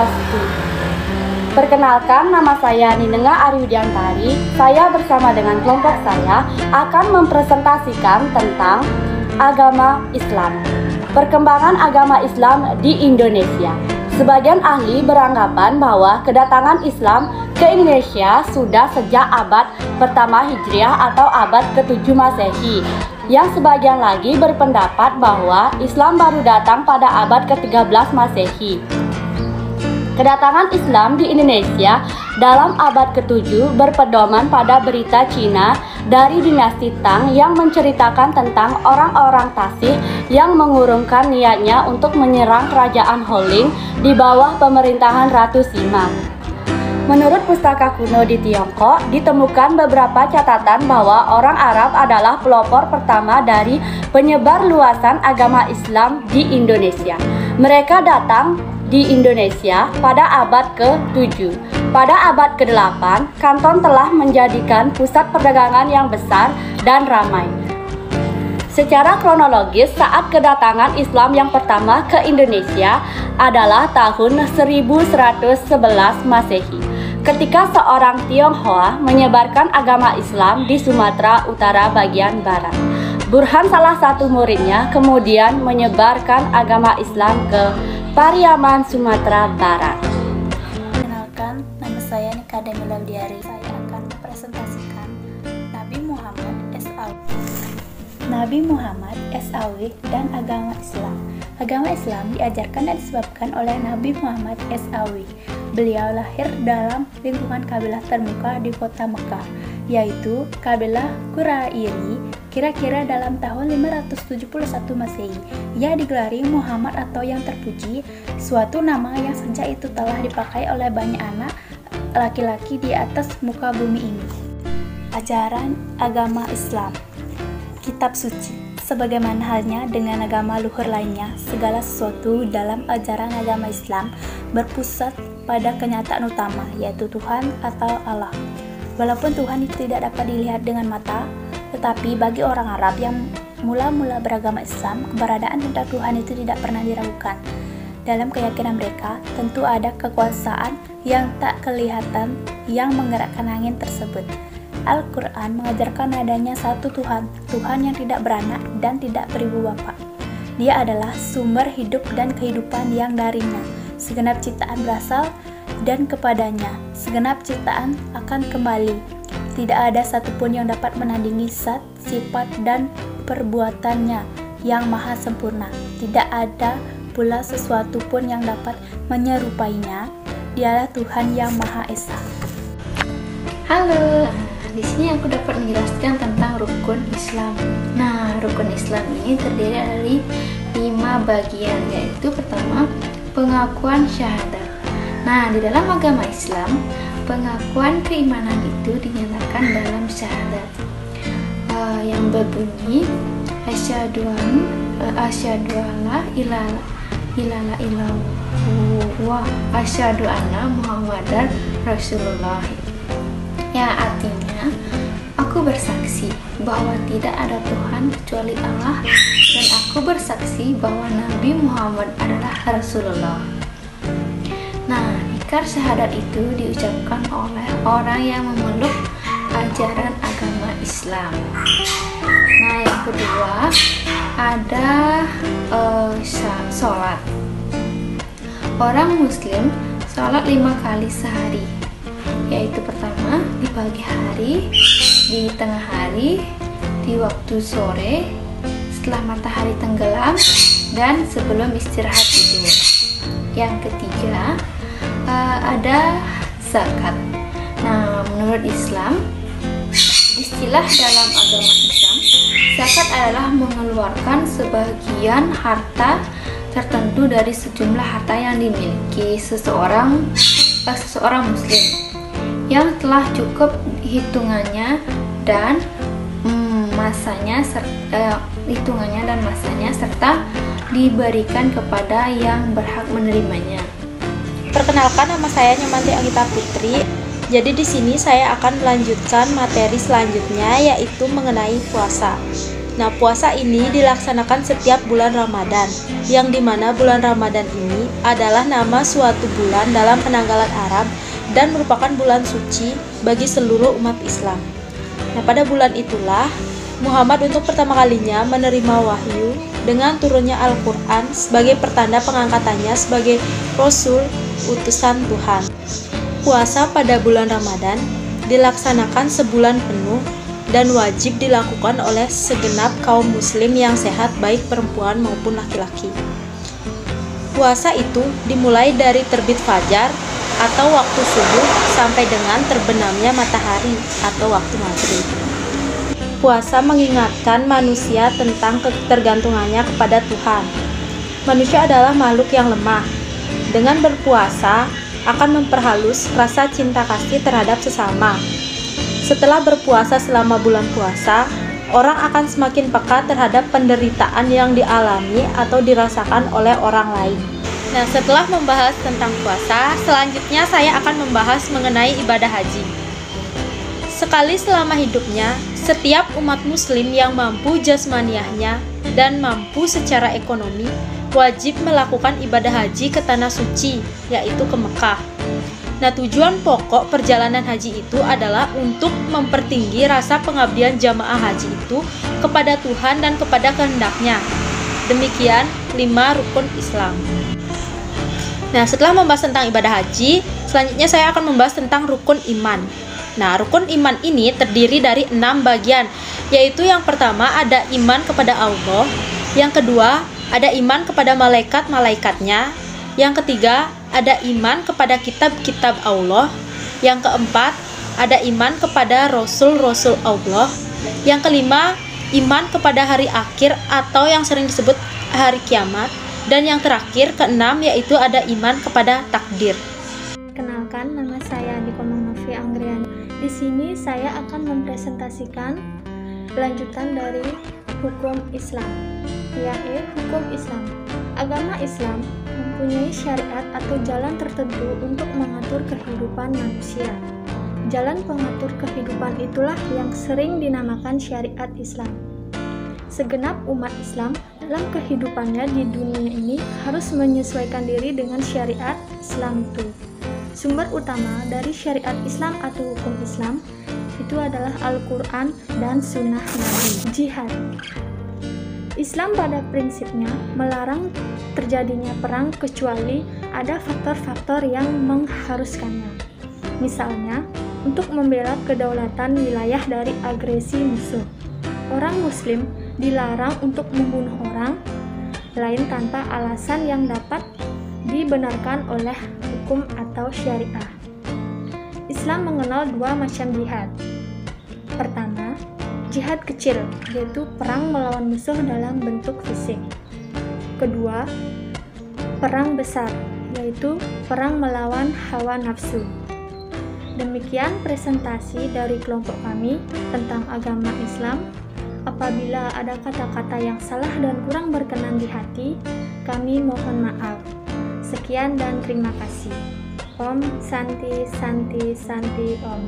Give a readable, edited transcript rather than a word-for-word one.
Swastiastu. Perkenalkan, nama saya Ninengah Aryudiantari. Saya bersama dengan kelompok saya akan mempresentasikan tentang agama Islam. Perkembangan agama Islam di Indonesia. Sebagian ahli beranggapan bahwa kedatangan Islam ke Indonesia sudah sejak abad pertama Hijriah atau abad ke-7 Masehi. Yang sebagian lagi berpendapat bahwa Islam baru datang pada abad ke-13 Masehi. Kedatangan Islam di Indonesia dalam abad ke-7 berpedoman pada berita Cina dari dinasti Tang yang menceritakan tentang orang-orang Tasik yang mengurungkan niatnya untuk menyerang kerajaan Holing di bawah pemerintahan Ratu Sima. Menurut pustaka kuno di Tiongkok, ditemukan beberapa catatan bahwa orang Arab adalah pelopor pertama dari penyebar luasan agama Islam di Indonesia. Mereka datang di Indonesia pada abad ke-7. Pada abad ke-8, Kanton telah menjadikan pusat perdagangan yang besar dan ramai. Secara kronologis, saat kedatangan Islam yang pertama ke Indonesia adalah tahun 1111 Masehi, ketika seorang Tionghoa menyebarkan agama Islam di Sumatera Utara bagian barat. Burhan, salah satu muridnya, kemudian menyebarkan agama Islam ke Pariaman, Sumatera Barat. Kenalkan, nama saya Nika Demila Diari. Saya akan mempresentasikan Nabi Muhammad SAW. Nabi Muhammad SAW dan agama Islam. Agama Islam diajarkan dan disebabkan oleh Nabi Muhammad SAW. Beliau lahir dalam lingkungan kabilah termuka di kota Mekah, yaitu kabilah Qurairi, kira-kira dalam tahun 571 Masehi. Ia digelari Muhammad atau yang terpuji, suatu nama yang sejak itu telah dipakai oleh banyak anak laki-laki di atas muka bumi ini. Ajaran agama Islam. Kitab suci. Sebagaimana halnya dengan agama luhur lainnya, segala sesuatu dalam ajaran agama Islam berpusat pada kenyataan utama, yaitu Tuhan atau Allah. Walaupun Tuhan itu tidak dapat dilihat dengan mata, tetapi bagi orang Arab yang mula-mula beragama Islam, keberadaan tentang Tuhan itu tidak pernah diragukan. Dalam keyakinan mereka, tentu ada kekuasaan yang tak kelihatan yang menggerakkan angin tersebut. Al-Quran mengajarkan adanya satu Tuhan, Tuhan yang tidak beranak dan tidak beribu bapa. Dia adalah sumber hidup dan kehidupan yang darinya segenap ciptaan berasal dan kepadanya segenap ciptaan akan kembali. Tidak ada satupun yang dapat menandingi zat, sifat, dan perbuatannya yang maha sempurna. Tidak ada pula sesuatu pun yang dapat menyerupainya. Dialah Tuhan yang Maha Esa. Halo, di sini aku dapat menjelaskan tentang rukun Islam. Nah, rukun Islam ini terdiri dari 5 bagian, yaitu pertama, pengakuan syahadat. Nah, di dalam agama Islam, pengakuan keimanan itu dinyatakan dalam syahadat yang berbunyi asyhadu alla ilaha illallah wa asyhadu anna muhammadar rasulullah. Ya, artinya aku bersaksi bahwa tidak ada Tuhan kecuali Allah, dan aku bersaksi bahwa Nabi Muhammad adalah Rasulullah. Nah, ikrar syahadat itu diucapkan oleh orang yang memeluk ajaran agama Islam. Nah, yang kedua ada sholat. Orang Muslim sholat 5 kali sehari, yaitu pertama di pagi hari, di tengah hari, di waktu sore, setelah matahari tenggelam, dan sebelum istirahat tidur. Yang ketiga ada zakat. Nah, menurut Islam, istilah dalam agama Islam, zakat adalah mengeluarkan sebagian harta tertentu dari sejumlah harta yang dimiliki seseorang muslim yang telah cukup hitungannya dan masanya serta diberikan kepada yang berhak menerimanya. Perkenalkan, nama saya Nyomanti Anggita Putri. Jadi di sini saya akan melanjutkan materi selanjutnya, yaitu mengenai puasa. Nah, puasa ini dilaksanakan setiap bulan Ramadan, yang dimana bulan Ramadan ini adalah nama suatu bulan dalam penanggalan Arab dan merupakan bulan suci bagi seluruh umat Islam. Nah, pada bulan itulah Muhammad untuk pertama kalinya menerima wahyu dengan turunnya Al-Quran sebagai pertanda pengangkatannya sebagai Rasul utusan Tuhan. Puasa pada bulan Ramadan dilaksanakan sebulan penuh dan wajib dilakukan oleh segenap kaum muslim yang sehat, baik perempuan maupun laki-laki. Puasa itu dimulai dari terbit fajar atau waktu subuh sampai dengan terbenamnya matahari atau waktu maghrib. Puasa mengingatkan manusia tentang ketergantungannya kepada Tuhan. Manusia adalah makhluk yang lemah. Dengan berpuasa akan memperhalus rasa cinta kasih terhadap sesama. Setelah berpuasa selama bulan puasa, orang akan semakin peka terhadap penderitaan yang dialami atau dirasakan oleh orang lain. Nah, setelah membahas tentang puasa, selanjutnya saya akan membahas mengenai ibadah haji. Sekali selama hidupnya, setiap umat muslim yang mampu jasmaniahnya dan mampu secara ekonomi wajib melakukan ibadah haji ke tanah suci, yaitu ke Mekah. Nah, tujuan pokok perjalanan haji itu adalah untuk mempertinggi rasa pengabdian jamaah haji itu kepada Tuhan dan kepada kehendak-Nya. Demikian 5 rukun Islam. Nah, setelah membahas tentang ibadah haji, selanjutnya saya akan membahas tentang rukun iman. Nah, rukun iman ini terdiri dari 6 bagian, yaitu yang pertama ada iman kepada Allah, yang kedua ada iman kepada malaikat-malaikatnya, yang ketiga ada iman kepada kitab-kitab Allah, yang keempat ada iman kepada rasul-rasul Allah, yang kelima iman kepada hari akhir atau yang sering disebut hari kiamat, dan yang terakhir keenam yaitu ada iman kepada takdir. Kenalkan, nama saya Dikomang Novi Anggriani. Di sini saya akan mempresentasikan lanjutan dari hukum Islam, yaitu hukum Islam. Agama Islam mempunyai syariat atau jalan tertentu untuk mengatur kehidupan manusia. Jalan pengatur kehidupan itulah yang sering dinamakan syariat Islam. Segenap umat Islam dalam kehidupannya di dunia ini harus menyesuaikan diri dengan syariat Islam itu. Sumber utama dari syariat Islam atau hukum Islam itu adalah Al-Quran dan Sunnah Nabi. Jihad. Islam pada prinsipnya melarang terjadinya perang kecuali ada faktor-faktor yang mengharuskannya. Misalnya, untuk membela kedaulatan wilayah dari agresi musuh. Orang muslim dilarang untuk membunuh orang lain tanpa alasan yang dapat dibenarkan oleh hukum atau syariah. Islam mengenal 2 macam jihad. Pertama, jihad kecil, yaitu perang melawan musuh dalam bentuk fisik. Kedua, perang besar, yaitu perang melawan hawa nafsu. Demikian presentasi dari kelompok kami tentang agama Islam. Apabila ada kata-kata yang salah dan kurang berkenan di hati, kami mohon maaf. Sekian dan terima kasih. Om Santi Santi Santi Om.